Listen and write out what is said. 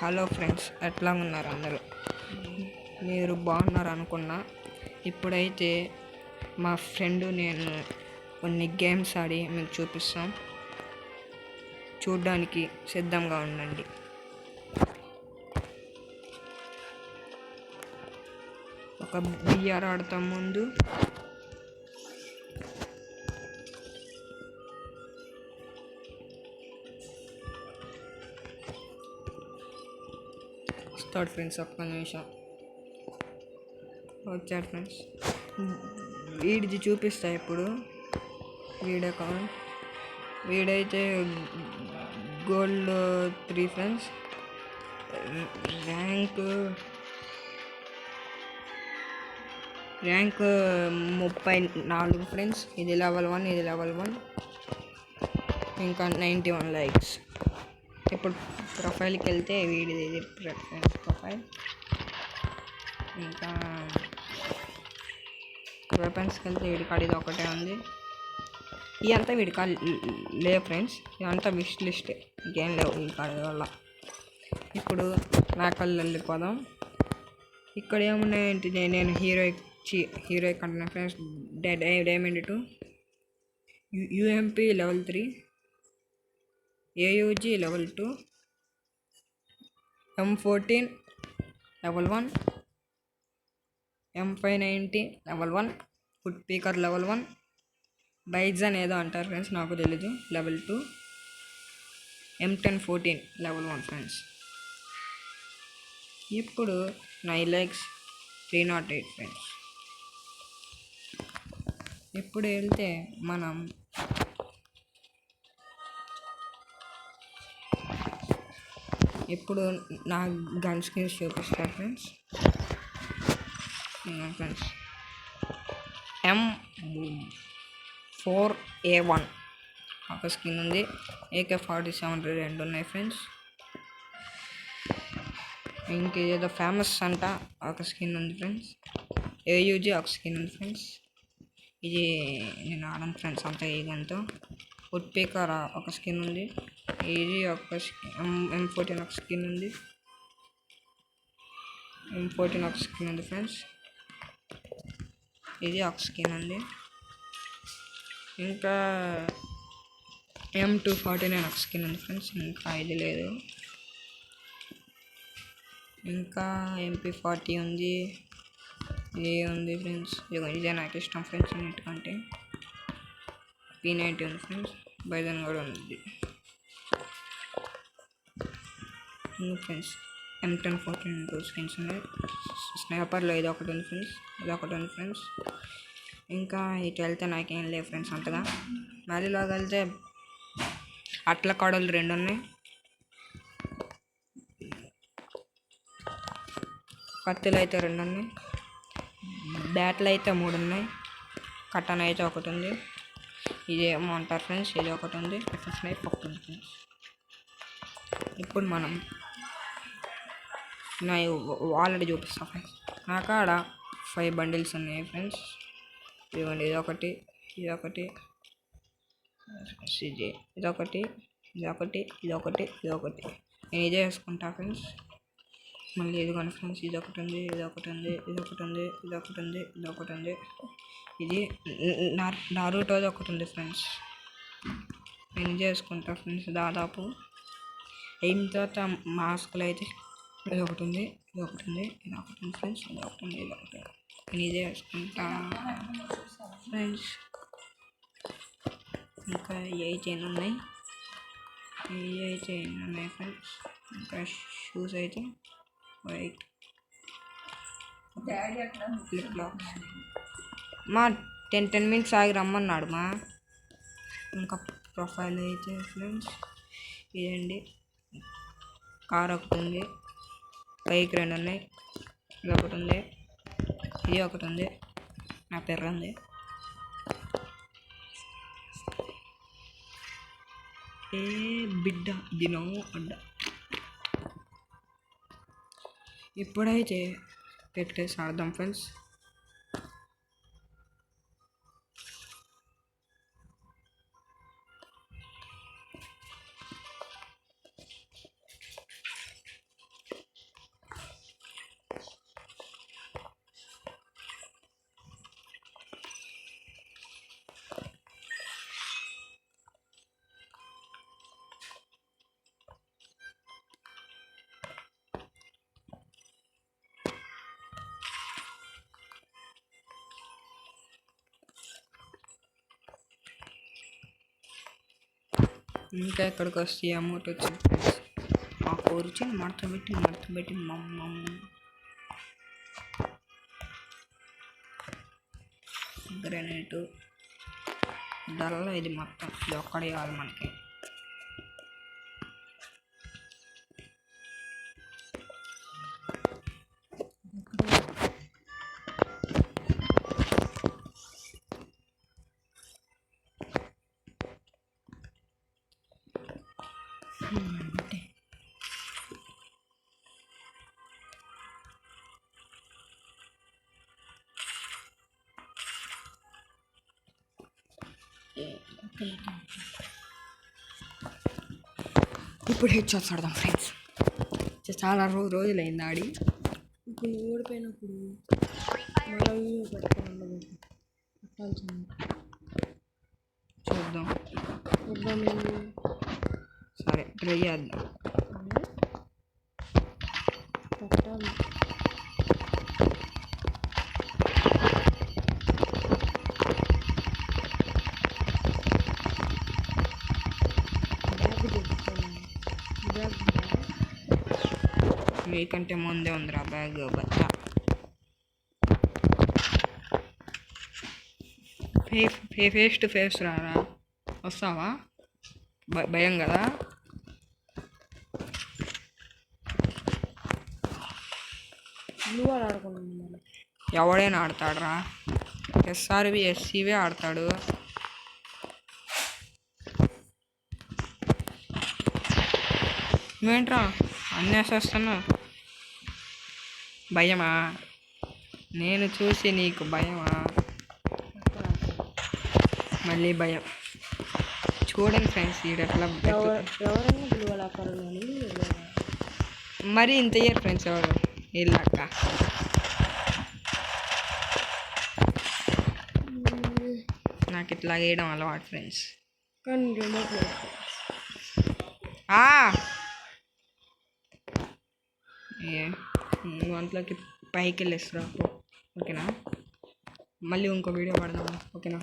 Hello friends, ఎట్లా ఉన్నారు అందరూ? మీరు బాగున్నారు అనుకున్నా. ఇప్పుడైతే మా ఫ్రెండ్ నేను కొన్ని గేమ్స్ ఆడి మీకు చూపిస్తాం. చూడ్డానికి సిద్ధంగా ఉండండి. ఒక బిఆర్ ఆడతాం ముందు. స్టార్ట్ ఫ్రెండ్స్, ఒక్క నిమిషం వచ్చాడు ఫ్రెండ్స్. వీడిది చూపిస్తా ఇప్పుడు. వీడైతే గోల్డ్ 3 ఫ్రెండ్స్, ర్యాంక్ 34 ఫ్రెండ్స్. ఇది లెవెల్ 1, ఇంకా 91 లైక్స్. ఇప్పుడు ప్రొఫైల్కి వెళ్తే వీడిది ఇది ప్రొఫైల్. ఇంకా వెపన్స్కి వెళ్తే వీడి కాడ ఇది ఒకటే ఉంది. ఇదంతా వీడి కాడ లేవు ఫ్రెండ్స్, ఇదంతా విష్ లిస్టే, ఇంకేం లేవు ఈ కాడ వల్ల. ఇప్పుడు నా కళ్ళు వెళ్ళిపోదాం. ఇక్కడ ఏమున్నాయంటే నేను హీరో కంటున్నా friends. Diamond 2, UMP level 3, AUG level 2, M14 level 1, M590 level 1, food picker level 1, Bizon ఏదో అంటారు ఫ్రెండ్స్, నాకు తెలీదు, లెవెల్ 2, M1014 లెవెల్ 1 ఫ్రెండ్స్. ఇప్పుడు 9 లైక్స్, 308 ఫ్రెండ్స్. ఇప్పుడు వెళ్తే మనం ఇప్పుడు నా గన్ స్కిన్స్ చూపిస్తా ఫ్రెండ్స్. M4A1 ఒక స్కిన్ ఉంది. AK-47 2 ఉన్నాయి ఫ్రెండ్స్. ఇంకేదో ఫేమస్ అంట ఒక స్కిన్ ఉంది ఫ్రెండ్స్. AUG ఒక స్కిన్ ఉంది ఫ్రెండ్స్. ఇది నేను ఆడను ఫ్రెండ్స్ అంత ఈగంతో. వుడ్ పీకర్ ఒక స్కిన్ ఉంది. ఇది ఒక M14 ఒక స్కిన్ ఉంది. M14 ఒక స్కిన్ ఉంది ఫ్రెండ్స్. ఇది ఒక స్కిన్ ఉంది. ఇంకా M249 ఒక స్కిన్ ఉంది ఫ్రెండ్స్. ఇంకా ఇది లేదు. ఇంకా MP40 ఉంది. ఇది ఉంది ఫ్రెండ్స్. ఇదే నాకు ఇష్టం ఫ్రెండ్స్ అన్నిటికంటే. P90 ఉంది ఫ్రెండ్స్. బైజన్ కూడా ఉంది ఫ్రెండ్స్. M1014 2 స్కిన్స్ ఉన్నాయి. స్నైపర్లో ఇది ఒకటి ఉంది ఫ్రెండ్స్. ఇంకా ఇటు వెళ్తే నాకేం లేవు ఫ్రెండ్స్ అంతగా. మళ్ళీలోకి వెళ్తే అట్ల కాడలు 2 ఉన్నాయి. కత్తులు అయితే 2 ఉన్నాయి. బ్యాట్లు అయితే 3 ఉన్నాయి. కట్టన్ అయితే ఒకటి ఉంది. ఇది ఏమో అంటారు ఫ్రెండ్స్, ఇది ఒకటి ఉంది. స్నైప్ ఒకటి ఉంది ఫ్రెండ్స్. ఇప్పుడు మనం నా ఆల్రెడీ చూపిస్తాం ఫ్రెండ్స్. నా కాడ 5 బండిల్స్ ఉన్నాయి ఫ్రెండ్స్. ఇదిగోండి, ఇదొకటి, ఇదొకటి, నేను ఇదే వేసుకుంటా ఫ్రెండ్స్. మళ్ళీ ఇదిగోండి ఫ్రెండ్స్, ఇదొకటి ఉంది. ఇది నారూటోది ఒకటి ఉంది ఫ్రెండ్స్. నేను ఇదే వేసుకుంటా ఫ్రెండ్స్ దాదాపు. అయిన తర్వాత మాస్కులు అయితే ఇది ఒకటి ఉంది ఫ్రెండ్స్. నేను ఇదే వేసుకుంటా ఫ్రెండ్స్. ఇంకా ఏ చైన్ ఉన్నాయి ఫ్రెండ్స్. ఇంకా షూస్ అయితే వైట్ ఫ్లిప్ ఫ్లాప్స్. మా 10 మినిట్స్ ఆగి రమ్మన్నాడు మా. ఇంకా ప్రొఫైల్ అయితే ఫ్రెండ్స్ ఇదండి. కార్ ఒకటి ఉంది. బైక్ 2 ఉన్నాయి. ఇది ఒకటి ఉంది. ఇది ఒకటి ఉంది. నా పేరు ఉంది. ఏ బిడ్డ దినం అడ్డ. ఇప్పుడైతే పెట్టేసి ఆడదాం ఫ్రెండ్స్. ఇంకా ఎక్కడికి వస్తే అమౌంట్ వచ్చింది ఫ్రెండ్స్. ఆ కూర్చి మడత పెట్టి మమ్మ గ్రానైట్ డల్ల ఇది మొత్తం ఇది ఒక్కడే కావాలి మనకి. ఇప్పుడు హెడ్ షాట్స్ ఆడదాం ఫ్రెండ్స్. చాలా రోజులైంది ఆడి. ఇప్పుడు ఓడిపోయినప్పుడు మళ్ళీ వీడియో పెట్టాల్సింది. చూద్దాం సరే ట్రై చేద్దాం. పెట్టాలి. మీకంటే ముందే ఉందిరా బ్యాగ్ బచ్చ. ఫేస్ టు ఫేస్ రారా, వస్తావా? భయం కదా. ఎవడైనా ఆడతాడురా, ఎస్ఆర్వి ఎస్సీవే ఆడతాడు. నువ్వేంట్రా అన్నేసేస్తున్నా? భయమా? నేను చూసి నీకు భయమా? మళ్ళీ భయం. చూడండి ఫ్రెండ్స్ ఎట్లా మరి ఇంత ఇయర్ ఫ్రెండ్స్ ఎవరు వీళ్ళక్క. నాకు ఇట్లా వేయడం అలవాటు ఫ్రెండ్స్. వంటలోకి పైకి వెళ్ళేస్తురా. ఓకేనా, మళ్ళీ ఇంకో వీడియో పడదాం. ఓకేనా.